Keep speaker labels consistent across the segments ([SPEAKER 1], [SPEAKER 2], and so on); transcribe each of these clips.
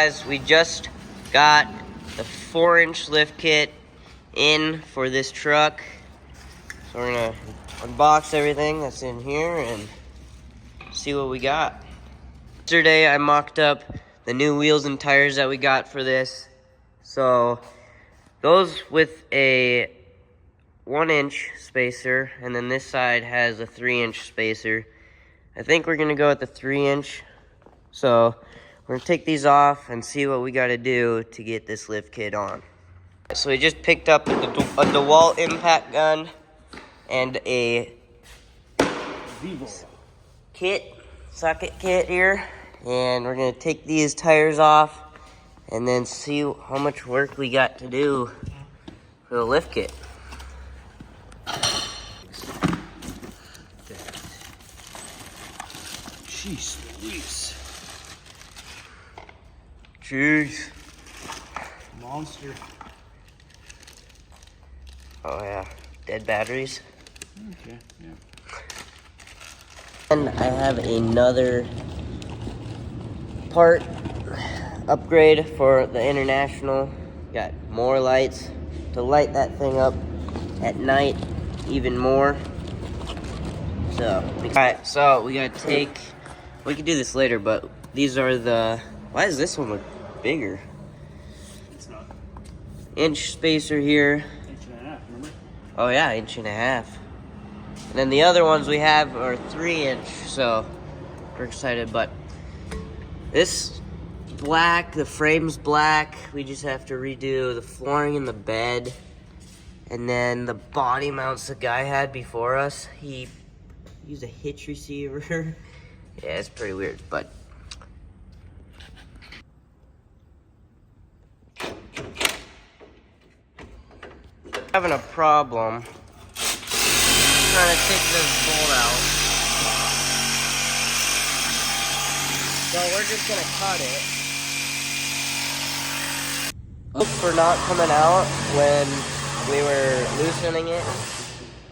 [SPEAKER 1] Guys, we just got the 4-inch lift kit in for this truck. So we're gonna unbox everything that's in here and see what we got. Yesterday I mocked up the new wheels and tires that we got for this. So those with a 1-inch spacer, and then this side has a 3-inch spacer. I think we're gonna go with the 3-inch. So we're gonna take these off and see what we gotta do to get this lift kit on. So we just picked up a DeWalt impact gun and a socket kit here. And we're gonna take these tires off and then see how much work we got to do for the lift kit.
[SPEAKER 2] Jeez Louise.
[SPEAKER 1] Jeez.
[SPEAKER 2] Monster.
[SPEAKER 1] Oh yeah, dead batteries.
[SPEAKER 2] Okay, yeah.
[SPEAKER 1] And I have another part upgrade for the International. Got more lights to light that thing up at night even more. So, alright, so we gotta take, we can do this later, but these are the, why does this one look bigger?
[SPEAKER 2] It's not.
[SPEAKER 1] Inch spacer here.
[SPEAKER 2] 1.5 inches, remember?
[SPEAKER 1] Oh yeah, 1.5 inches. And then the other ones we have are 3-inch, so we're excited. But this black, the frame's black. We just have to redo the flooring in the bed. And then the body mounts the guy had before us, he used a hitch receiver. Yeah, it's pretty weird, but having a problem trying to take this bolt out. So we're just gonna cut it. For not coming out when we were loosening it.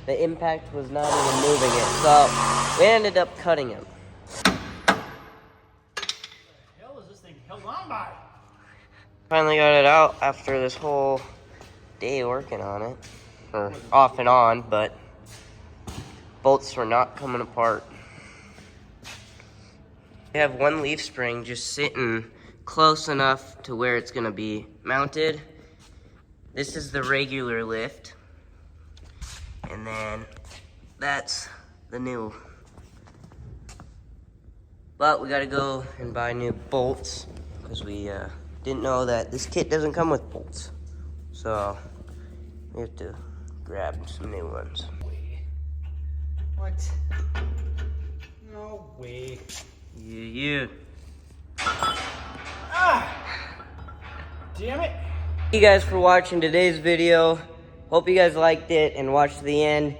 [SPEAKER 1] The impact was not even moving it, so we ended up cutting it.
[SPEAKER 2] The hell is this thing held on by?
[SPEAKER 1] Finally got it out after this whole day working on it. Or off and on, but bolts were not coming apart. We have one leaf spring just sitting close enough to where it's gonna be mounted. This is the regular lift. And then that's the new. But we gotta go and buy new bolts because we didn't know that this kit doesn't come with bolts. So we have to grab some new ones.
[SPEAKER 2] What? No way.
[SPEAKER 1] Yeah.
[SPEAKER 2] Ah! Damn it!
[SPEAKER 1] Thank you guys for watching today's video. Hope you guys liked it and watched to the end.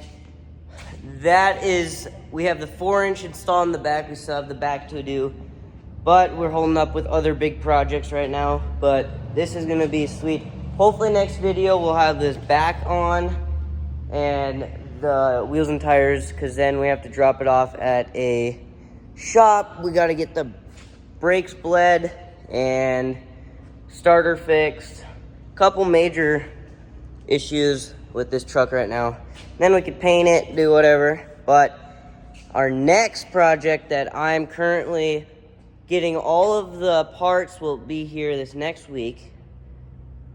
[SPEAKER 1] That is, we have the 4-inch installed in the back. We still have the back to do, but we're holding up with other big projects right now. But this is gonna be sweet. Hopefully next video we'll have this back on and the wheels and tires, because then we have to drop it off at a shop. We gotta get the brakes bled and starter fixed. Couple major issues with this truck right now. Then we could paint it, do whatever. But our next project that I'm currently getting all of the parts will be here this next week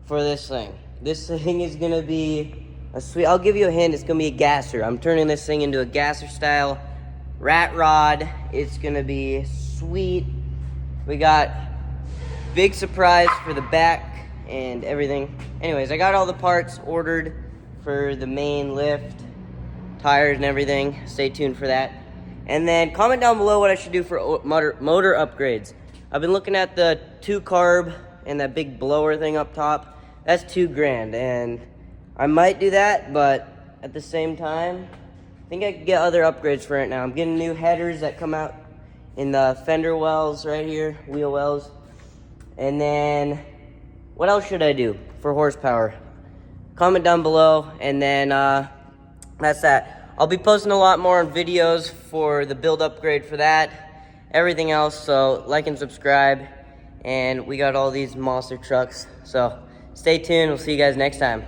[SPEAKER 1] for this thing. This thing is gonna be a sweet, I'll give you a hint, it's gonna be a gasser. I'm turning this thing into a gasser style rat rod. It's gonna be sweet. We got big surprise for the back and everything. Anyways, I got all the parts ordered for the main lift, tires and everything. Stay tuned for that. And then comment down below what I should do for motor upgrades. I've been looking at the 2-carb and that big blower thing up top. That's $2,000, and I might do that, but at the same time, I think I could get other upgrades for it now. I'm getting new headers that come out in the fender wells right here, wheel wells. And then what else should I do for horsepower? Comment down below, and then that's that. I'll be posting a lot more on videos for the build upgrade for that, everything else, so like and subscribe. and we got all these monster trucks. So stay tuned. We'll see you guys next time.